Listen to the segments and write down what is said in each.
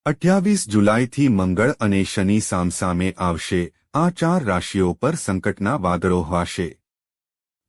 28 જુલાઈથી મંગળ અને શનિ સામસામે આવશે। આ 4 રાશિઓ પર સંકટના વાદળો હવાશે।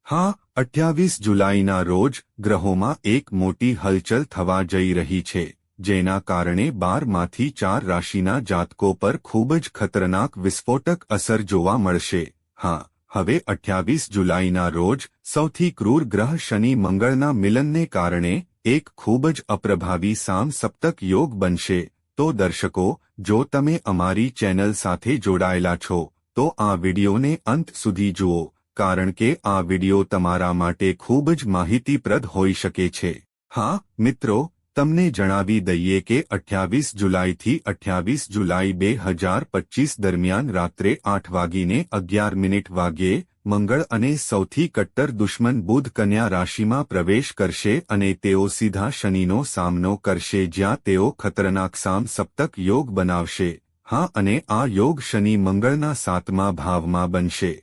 હા, 28 જુલાઈના રોજ ગ્રહોમાં એક મોટી હલચલ થવા જઈ રહી છે, જેના કારણે 12માંથી 4 રાશિના જાતકો પર ખૂબ જ ખતરનાક વિસ્ફોટક અસર જોવા મળશે। હા, હવે 28 જુલાઈના રોજ સૌથી ક્રૂર ગ્રહ શનિ મંગળના મિલનને કારણે એક ખૂબ જ અપ્રભાવી સામ-સપ્તક યોગ બનશે। તો દર્શકો, જો તમે અમારી ચેનલ સાથે જોડાયેલા છો તો આ વિડિયોને અંત સુધી જુઓ, કારણ કે આ વિડિયો તમારા માટે ખૂબ જ માહિતીપ્રદ હોઈ શકે છે। હા મિત્રો, તમને જણાવી દઈએ કે 28 જુલાઈથી 28 જુલાઈ 2025 દરમિયાન રાત્રે 8:11 વાગ્યે મંગળ અને સૌથી કટ્ટર દુશ્મન બુધ કન્યા રાશિમાં પ્રવેશ કરશે અને તેઓ સીધા શનિનો સામનો કરશે, જ્યાં તેઓ ખતરનાક સામ-સપ્તક યોગ બનાવશે। હા, અને આ યોગ શનિ મંગળના 7મા ભાવમાં બનશે,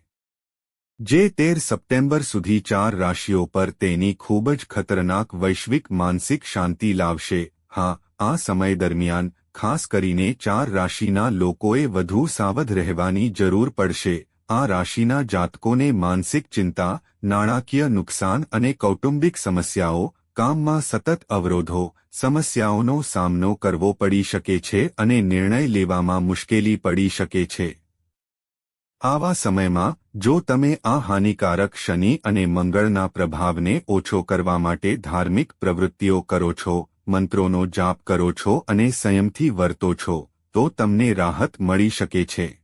જે 13 સપ્ટેમ્બર સુધી 4 રાશિઓ પર તેની ખૂબ જ ખતરનાક વૈશ્વિક માનસિક શાંતિ લાવશે। હા, આ સમય દરમિયાન ખાસ કરીને 4 રાશિના લોકોએ વધુ સાવધ રહેવાની જરૂર પડશે। આ રાશિના જાતકોને માનસિક ચિંતા, નાણાકીય નુકસાન અને કૌટુંબિક સમસ્યાઓ, કામમાં સતત અવરોધો, સમસ્યાઓનો સામનો કરવો પડી શકે છે અને નિર્ણય લેવામાં મુશ્કેલી પડી શકે છે। આવા સમયમાં જો તમે આ હાનિકારક શનિ અને મંગળના પ્રભાવને ઓછો કરવા માટે ધાર્મિક પ્રવૃત્તિઓ કરો છો, મંત્રોનો જાપ કરો છો અને સંયમથી વર્તો છો, તો તમને રાહત મળી શકે છે।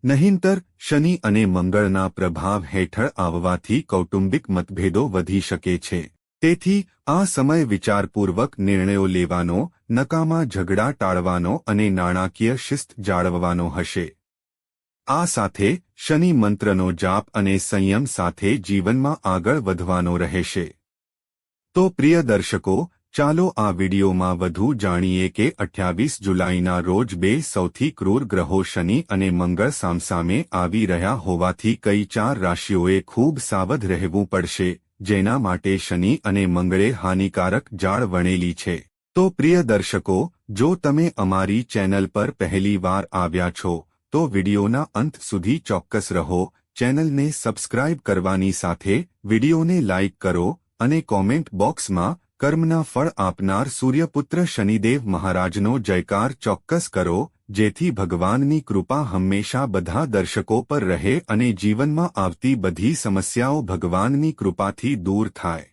નહીંતર શનિ અને મંગળના પ્રભાવ હેઠળ આવવાથી કૌટુંબિક મતભેદો વધી શકે છે। તેથી આ સમય વિચારપૂર્વક નિર્ણયો લેવાનો, નકામા ઝઘડા ટાળવાનો અને નાણાકીય શિસ્ત જાળવવાનો હશે। આ સાથે શનિ મંત્રનો જાપ અને સંયમ સાથે જીવનમાં આગળ વધવાનો રહેશે। તો પ્રિય દર્શકો, ચાલો આ વિડિયોમાં વધુ જાણીએ કે 28 જુલાઈના રોજ બે સૌથી ક્રૂર ગ્રહો શનિ અને મંગળ સામસામે આવી રહ્યા હોવાથી કઈ 4 રાશિઓએ ખૂબ સાવધ રહેવું પડશે, જેના માટે શનિ અને મંગળે હાનિકારક જાળ વણેલી છે। તો પ્રિય દર્શકો, જો તમે અમારી ચેનલ પર પહેલી વાર આવ્યા છો તો વિડિયોના અંત સુધી ચોક્કસ રહો, ચેનલને સબસ્ક્રાઇબ કરવાની સાથે વિડિયોને લાઇક કરો અને કોમેન્ટ બોક્સમાં કર્મના ફળ આપનાર સૂર્યપુત્ર શનિદેવ મહારાજનો જયકાર ચોક્કસ કરો, જેથી ભગવાનની કૃપા હંમેશા બધા દર્શકો પર રહે અને જીવનમાં આવતી બધી સમસ્યાઓ ભગવાનની કૃપાથી દૂર થાય।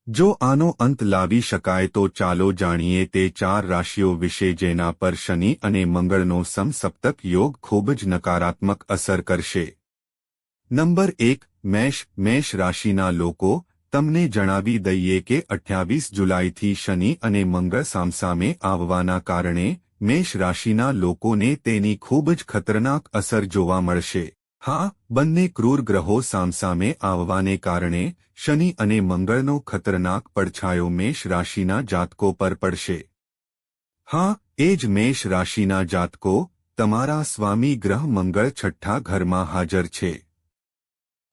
જો આનો અંત લાવી શકાય તો ચાલો જાણીએ તે 4 રાશિઓ વિશે જેના પર શનિ અને મંગળનો સમસપ્તક યોગ ખૂબ જ નકારાત્મક અસર કરશે। નંબર 1, મેષ। મેષ રાશિના લોકો, તમને જણાવી દઈએ કે 28 જુલાઈથી શનિ અને મંગળ સામસામે આવવાના કારણે મેષ રાશિના લોકોને તેની ખૂબ જ ખતરનાક અસર જોવા મળશે। હા, બંને ક્રૂર ગ્રહો સામસામે આવવાને કારણે શનિ અને મંગળનો ખતરનાક પડછાયો મેષ રાશિના જાતકો પર પડશે। હા, એ જ મેષ રાશિના જાતકો, તમારા સ્વામી ગ્રહ મંગળ 6ઠ્ઠા ઘરમાં હાજર છે।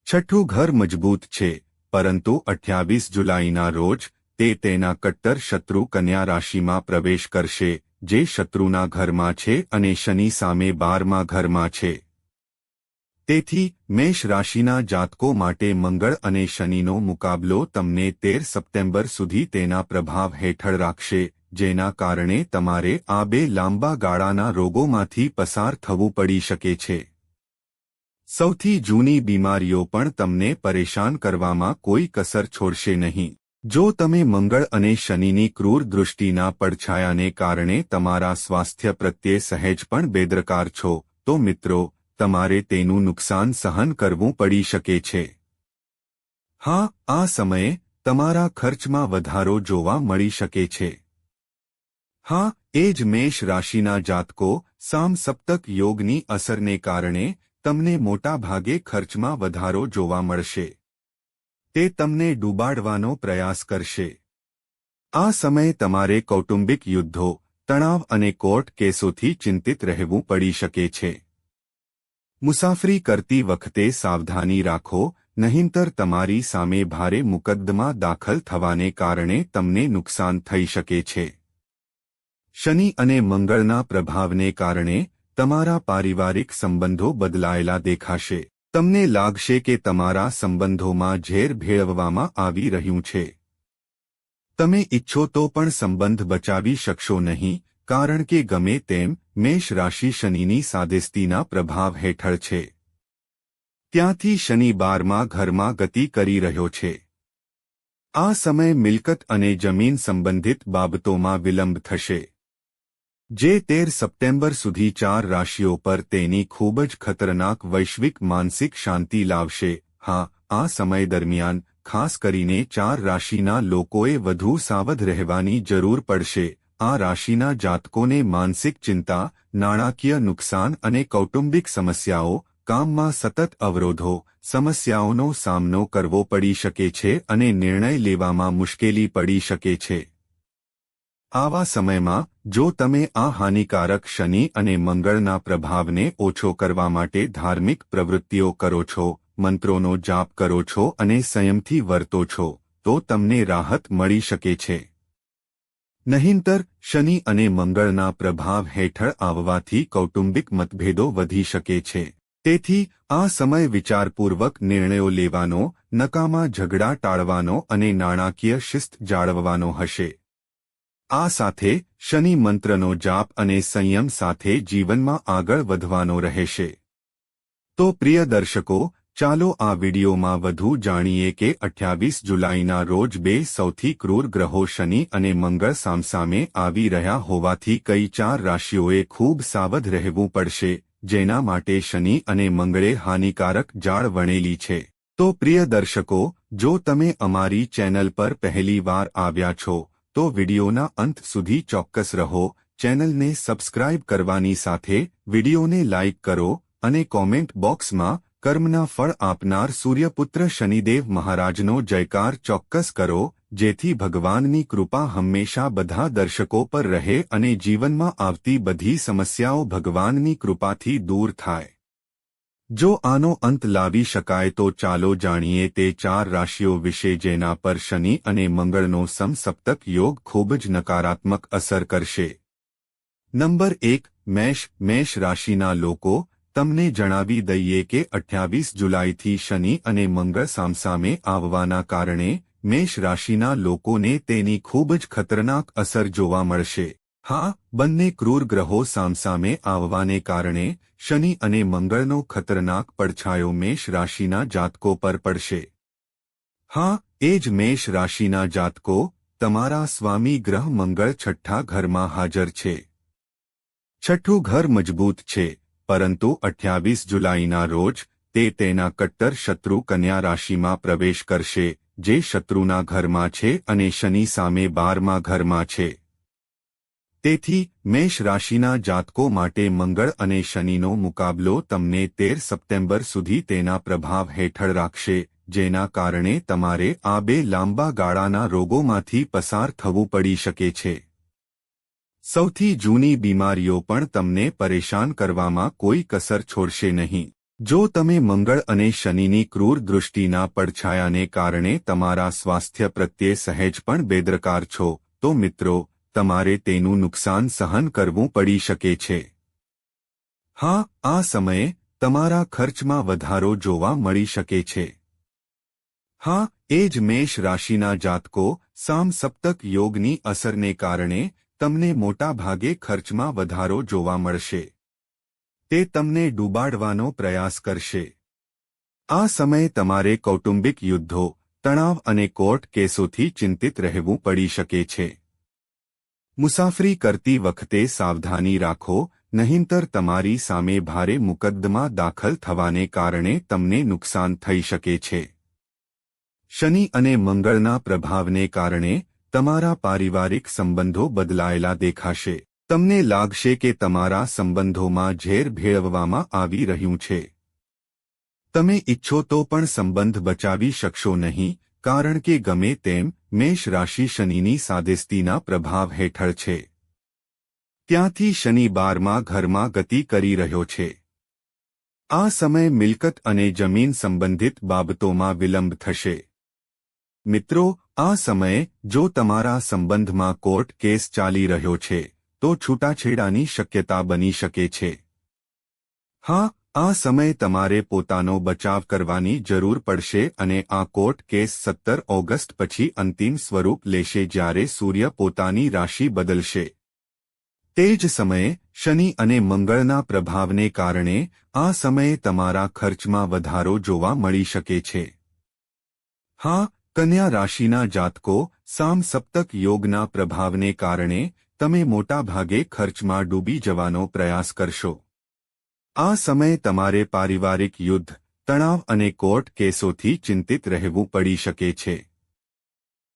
6ઠ્ઠું ઘર મજબૂત છે, પરંતુ 28 જુલાઈના રોજ તે તેના કટ્ટર શત્રુ કન્યા રાશિમાં પ્રવેશ કરશે, જે શત્રુના ઘરમાં છે અને શનિ સામે 12મા ઘરમાં છે। તેથી મેષ રાશિના જાતકો માટે મંગળ અને શનિનો મુકાબલો તમને 13 સપ્ટેમ્બર સુધી તેના પ્રભાવ હેઠળ રાખશે, જેના કારણે તમારે આ બે લાંબા ગાળાના રોગોમાંથી પસાર થવું પડી શકે છે। સૌથી જૂની બીમારીઓ પણ તમને પરેશાન કરવામાં કોઈ કસર છોડશે નહીં। જો તમે મંગળ અને શનિની ક્રૂર દૃષ્ટિના પડછાયાને કારણે તમારા સ્વાસ્થ્ય પ્રત્યે સહેજ પણ બેદરકાર છો, તો મિત્રો, તમારે તેનું નુકસાન સહન કરવું પડી શકે છે। હા, આ સમયે તમારા ખર્ચમાં વધારો જોવા મળી શકે છે। હા, એ જ મેષ રાશિના જાતકો, સામ-સપ્તક યોગની અસરને કારણે તમને મોટા ભાગે ખર્ચમાં વધારો જોવા મળશે। તે તમને ડૂબાડવાનો પ્રયાસ કરશે। આ સમયે તમારે કૌટુંબિક યુદ્ધો, તણાવ અને કોર્ટ કેસોથી ચિંતિત રહેવું પડી શકે છે। મુસાફરી કરતી વખતે સાવધાની રાખો, નહીંતર તમારી સામે ભારે મુકદ્દમા દાખલ થવાને કારણે તમને નુકસાન થઈ શકે છે। શનિ અને મંગળના પ્રભાવને કારણે તમારા પારિવારિક સંબંધો બદલાયેલા દેખાશે. તમને લાગશે કે તમારા સંબંધોમાં ઝેર ભેળવવામાં આવી રહ્યું છે. તમે ઈચ્છો તો પણ સંબંધ બચાવી શકશો નહીં, કારણ કે ગમે તેમ મેષ રાશિ શનિની સાદેસ્તીના પ્રભાવ હેઠળ છે. ત્યાંથી શનિ 12મા ઘરમાં ગતિ કરી રહ્યો છે. આ સમયે મિલકત અને જમીન સંબંધિત બાબતોમાં વિલંબ થશે, જે 13 સપ્ટેમ્બર સુધી 4 રાશિઓ પર તેની ખૂબ જ ખતરનાક વૈશ્વિક માનસિક શાંતિ લાવશે. હા, આ સમય દરમિયાન ખાસ કરીને 4 રાશિના લોકોએ વધુ સાવધ રહેવાની જરૂર પડશે. આ રાશિના જાતકોને માનસિક ચિંતા, નાણાકીય નુકસાન અને કૌટુંબિક સમસ્યાઓ, કામમાં સતત અવરોધો, સમસ્યાઓનો સામનો કરવો પડી શકે છે અને નિર્ણય લેવામાં મુશ્કેલી પડી શકે છે. આવા સમયમાં જો તમે આ હાનિકારક શનિ અને મંગળના પ્રભાવને ઓછો કરવા માટે ધાર્મિક પ્રવૃત્તિઓ કરો છો, મંત્રોનો જાપ કરો છો અને સંયમથી વર્તો છો, તો તમને રાહત મળી શકે છે. નહીંતર શનિ અને મંગળના પ્રભાવ હેઠળ આવવાથી કૌટુંબિક મતભેદો વધી શકે છે. તેથી આ સમય વિચારપૂર્વક નિર્ણયો લેવાનો, નકામા ઝઘડા ટાળવાનો અને નાણાકીય શિસ્ત જાળવવાનો હશે. આ સાથે શનિ મંત્રનો જાપ અને સંયમ સાથે જીવનમાં આગળ વધવાનો રહેશે. તો પ્રિય દર્શકો, ચાલો આ વિડિયોમાં વધુ જાણીએ કે 28 જુલાઈના રોજ બે સૌથી ક્રૂર ગ્રહો શનિ અને મંગળ સામસામે આવી રહ્યા હોવાથી કઈ 4 રાશિઓએ ખૂબ સાવધ રહેવું પડશે, જેના માટે શનિ અને મંગળે હાનિકારક જાળ વણેલી છે. તો પ્રિય દર્શકો, જો તમે અમારી ચેનલ પર પહેલી વાર આવ્યા છો, તો વિડિયોના અંત સુધી ચોક્કસ રહો. ચેનલને સબસ્ક્રાઇબ કરવાની સાથે વિડિયોને લાઇક કરો અને કોમેન્ટ બોક્સમાં કર્મના ફળ આપનાર સૂર્યપુત્ર શનિદેવ મહારાજનો જયકાર ચોક્કસ કરો, જેથી ભગવાનની કૃપા હંમેશા બધા દર્શકો પર રહે અને જીવનમાં આવતી બધી સમસ્યાઓ ભગવાનની કૃપાથી દૂર થાય. જો આનો અંત લાવી શકાય તો ચાલો જાણીએ તે 4 રાશિઓ વિશે જેના પર શનિ અને મંગળનો સમસપ્તક યોગ ખૂબ જ નકારાત્મક અસર કરશે. નંબર 1, મેષ. મેષ રાશિના લોકો, તમને જણાવી દઈએ કે 28 જુલાઈથી શનિ અને મંગળ સામસામે આવવાના કારણે મેષ રાશિના લોકોને તેની ખૂબ જ ખતરનાક અસર જોવા મળશે. હા, બંને ક્રૂર ગ્રહો સામસામે આવવાને કારણે શનિ અને મંગળનો ખતરનાક પડછાયો મેષ રાશિના જાતકો પર પડશે. હા, એ જ મેષ રાશિના જાતકો, તમારા સ્વામી ગ્રહ મંગળ 6ઠ્ઠા ઘરમાં હાજર છે. 6ઠ્ઠું ઘર મજબૂત છે, પરંતુ 28 જુલાઈના રોજ તે તેના કટ્ટર શત્રુ કન્યા રાશિમાં પ્રવેશ કરશે, જે શત્રુના ઘરમાં છે અને શનિ સામે 12મા ઘરમાં છે. તેથી મેષ રાશિના જાતકો માટે મંગળ અને શનિનો મુકાબલો તમને 13 સપ્ટેમ્બર સુધી તેના પ્રભાવ હેઠળ રાખશે, જેના કારણે તમારે આ બે લાંબા ગાળાના રોગોમાંથી પસાર થવું પડી શકે છે. સૌથી જૂની બીમારીઓ પણ તમને પરેશાન કરવામાં કોઈ કસર છોડશે નહીં. જો તમે મંગળ અને શનિની ક્રૂર દૃષ્ટિના પડછાયાને કારણે તમારા સ્વાસ્થ્ય પ્રત્યે સહેજ પણ બેદરકાર છો, તો મિત્રો, તમારે તેનું નુકસાન સહન કરવું પડી શકે છે. હા, આ સમયે તમારા ખર્ચમાં વધારો જોવા મળી શકે છે. હા, એ જ મેષ રાશિના જાતકો, સામસપ્તક યોગની અસરને કારણે તમને મોટા ભાગે ખર્ચમાં વધારો જોવા મળશે. તે તમને ડૂબાડવાનો પ્રયાસ કરશે. આ સમયે તમારે કૌટુંબિક યુદ્ધો, તણાવ અને કોર્ટ કેસોથી ચિંતિત રહેવું પડી શકે છે. મુસાફરી કરતી વખતે સાવધાની રાખો, નહીંતર તમારી સામે ભારે મુકદ્દમા દાખલ થવાને કારણે તમને નુકસાન થઈ શકે છે. શનિ અને મંગળના પ્રભાવને કારણે તમારા પારિવારિક સંબંધો બદલાયેલા દેખાશે. તમને લાગશે કે તમારા સંબંધોમાં ઝેર ભેળવવામાં આવી રહ્યું છે. તમે ઈચ્છો તો પણ સંબંધ બચાવી શકશો નહીં, કારણ કે ગમે તેમ મેષ રાશિ શનિની સાદેસ્તીના પ્રભાવ હેઠળ છે. ત્યાંથી શનિ 12મા ઘરમાં ગતિ કરી રહ્યો છે. આ સમયે મિલકત અને જમીન સંબંધિત બાબતોમાં વિલંબ થશે. મિત્રો, આ સમયે જો તમારા સંબંધમાં કોર્ટ કેસ ચાલી રહ્યો છે, તો છૂટાછેડાની શક્યતા બની શકે છે. હા, આ સમયે તમારે પોતાનો બચાવ કરવાની જરૂર પડશે અને આ કોર્ટ કેસ 17 ઓગસ્ટ પછી અંતિમ સ્વરૂપ લેશે જ્યારે સૂર્ય પોતાની રાશિ બદલશે. તે જ સમયે શનિ અને મંગળના પ્રભાવને કારણે આ સમયે તમારા ખર્ચમાં વધારો જોવા મળી શકે છે. હા, કન્યા રાશિના જાતકો સામસપ્તક યોગના પ્રભાવને કારણે તમે મોટાભાગે ખર્ચમાં ડૂબી જવાનો પ્રયાસ કરશો. આ સમયે તમારે પારિવારિક યુદ્ધ, તણાવ અને કોર્ટ કેસોથી ચિંતિત રહેવું પડી શકે છે.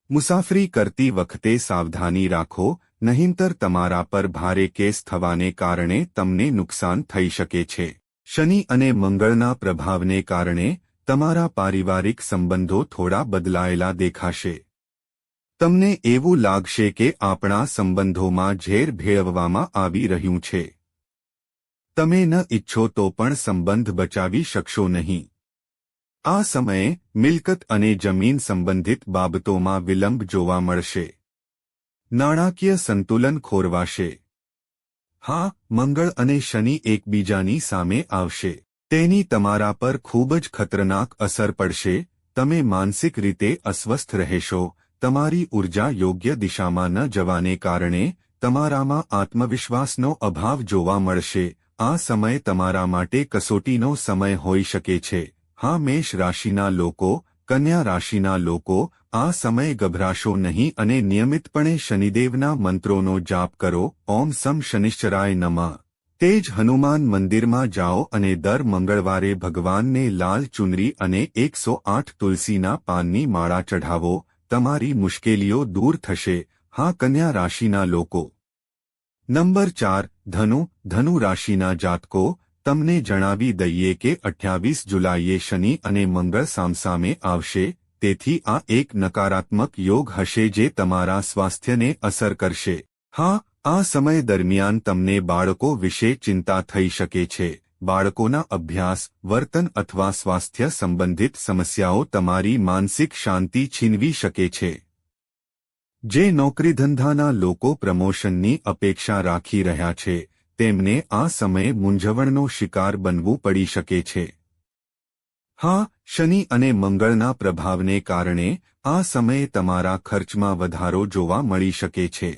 મુસાફરી કરતી વખતે સાવધાની રાખો, નહીંતર તમારા પર ભારે કેસ થવાને કારણે તમને નુકસાન થઈ શકે છે. શનિ અને મંગળના પ્રભાવને કારણે તમારા પારિવારિક સંબંધો થોડા બદલાયેલા દેખાશે. તમને એવું લાગશે કે આપણા સંબંધોમાં ઝેર ભેળવવામાં આવી રહ્યું છે. તમે ન ઈચ્છો તો પણ સંબંધ બચાવી શકશો નહીં. આ સમયે મિલકત અને જમીન સંબંધિત બાબતોમાં વિલંબ જોવા મળશે. નાણાકીય સંતુલન ખોરવાશે. હા, મંગળ અને શનિ એકબીજાની સામે આવશે. તેની તમારા પર ખૂબ જ ખતરનાક અસર પડશે. તમે માનસિક રીતે અસ્વસ્થ રહેશો. તમારી ઊર્જા યોગ્ય દિશામાં ન જવાને કારણે તમારામાં આત્મવિશ્વાસનો અભાવ જોવા મળશે. આ સમય તમારા માટે કસોટીનો સમય હોઈ શકે છે. હા, મેષ રાશિના લોકો, કન્યા રાશિના લોકો, આ સમયે ગભરાશો નહીં અને નિયમિતપણે શનિદેવના મંત્રોનો જાપ કરો. ઓમ સમ શનિશ્ચરાય નમઃ. તે જ હનુમાન મંદિરમાં જાઓ અને દર મંગળવારે ભગવાનને લાલ ચુનરી અને 108 તુલસીના પાનની માળા ચઢાવો. તમારી મુશ્કેલીઓ દૂર થશે. હા, કન્યા રાશિના લોકો. નંબર 4, ધનુ. ધનુ રાશિના જાતકો, તમને જણાવી દઈએ કે 28 જુલાઈએ શનિ અને મંગળ સામસામે આવશે. તેથી આ એક નકારાત્મક યોગ હશે જે તમારા સ્વાસ્થ્યને અસર કરશે. હા, આ સમય દરમિયાન તમને બાળકો વિશે ચિંતા થઈ શકે છે. બાળકોના અભ્યાસ, વર્તન અથવા સ્વાસ્થ્ય સંબંધિત સમસ્યાઓ તમારી માનસિક શાંતિ છીનવી શકે છે. જે નોકરીધંધાના લોકો પ્રમોશનની અપેક્ષા રાખી રહ્યા છે, તેમને આ સમયે મૂંઝવણનો શિકાર બનવું પડી શકે છે. હા, શનિ અને મંગળના પ્રભાવને કારણે આ સમયે તમારા ખર્ચમાં વધારો જોવા મળી શકે છે.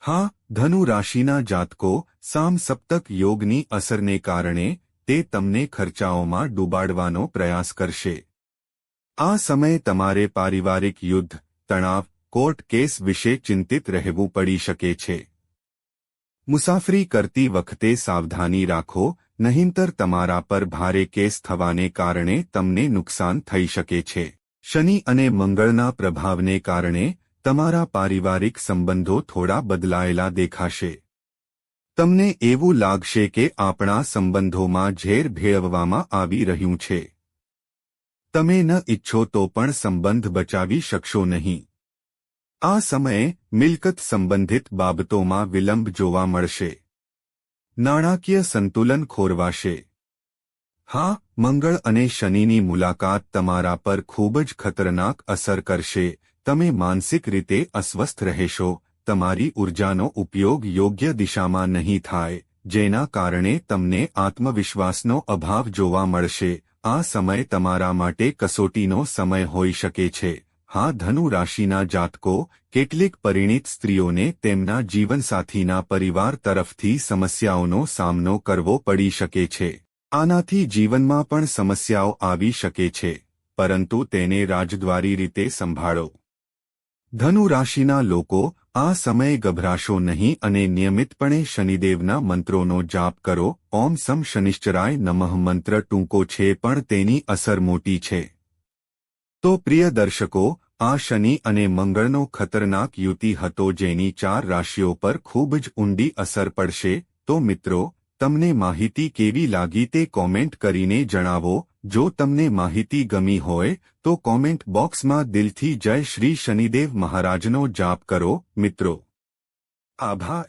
હા, ધનુ રાશિના જાતકો, સામસપ્તક યોગની અસરને કારણે તે તમને ખર્ચાઓમાં ડૂબાડવાનો પ્રયાસ કરશે. આ સમયે તમારે પારિવારિક યુદ્ધ, તણાવ, કોર્ટ કેસ વિશે ચિંતિત રહેવું પડી શકે છે. મુસાફરી કરતી વખતે સાવધાની રાખો, નહીંતર તમારા પર ભારે કેસ થવાને કારણે તમને નુકસાન થઈ શકે છે. શનિ અને મંગળના પ્રભાવને કારણે તમારા પારિવારિક સંબંધો થોડા બદલાયેલા દેખાશે. તમને એવું લાગશે કે આપણા સંબંધોમાં ઝેર ભેળવવામાં આવી રહ્યું છે. તમે ન ઈચ્છો તો પણ સંબંધ બચાવી શકશો નહીં. આ સમયે મિલકત સંબંધિત બાબતોમાં વિલંબ જોવા મળશે. નાણાકીય સંતુલન ખોરવાશે. હા, મંગળ અને શનિની મુલાકાત તમારા પર ખૂબ જ ખતરનાક અસર કરશે. તમે માનસિક રીતે અસ્વસ્થ રહેશો. તમારી ઊર્જાનો ઉપયોગ યોગ્ય દિશામાં નહીં થાય, જેના કારણે તમને આત્મવિશ્વાસનો અભાવ જોવા મળશે. આ સમય તમારા માટે કસોટીનો સમય હોઈ શકે છે. હા, ધનુ રાશિના જાતકો, કેટલીક પરિણીત સ્ત્રીઓને તેમના જીવનસાથીના પરિવાર તરફથી સમસ્યાઓનો સામનો કરવો પડી શકે છે. આનાથી જીવનમાં પણ સમસ્યાઓ આવી શકે છે, પરંતુ તેને રાજદ્વારી રીતે સંભાળો. ધનુ રાશિના લોકો, આ સમયે ગભરાશો નહીં અને નિયમિતપણે શનિદેવના મંત્રોનો જાપ કરો. ઓમ સમ શનિશ્ચરાય નમઃ મંત્ર ટૂંકો છે પણ તેની અસર મોટી છે. તો પ્રિય દર્શકો, આ શનિ અને મંગળનો ખતરનાક યુતિ હતો જેની 4 રાશિઓ પર ખૂબ જ ઊંડી અસર પડશે. તો મિત્રો, તમને માહિતી કેવી લાગી તે કોમેન્ટ કરીને જણાવો. જો તમને માહિતી ગમી હોય તો કોમેન્ટ બોક્સમાં દિલથી જય શ્રી શનિદેવ મહારાજનો જાપ કરો. મિત્રો, આભાર.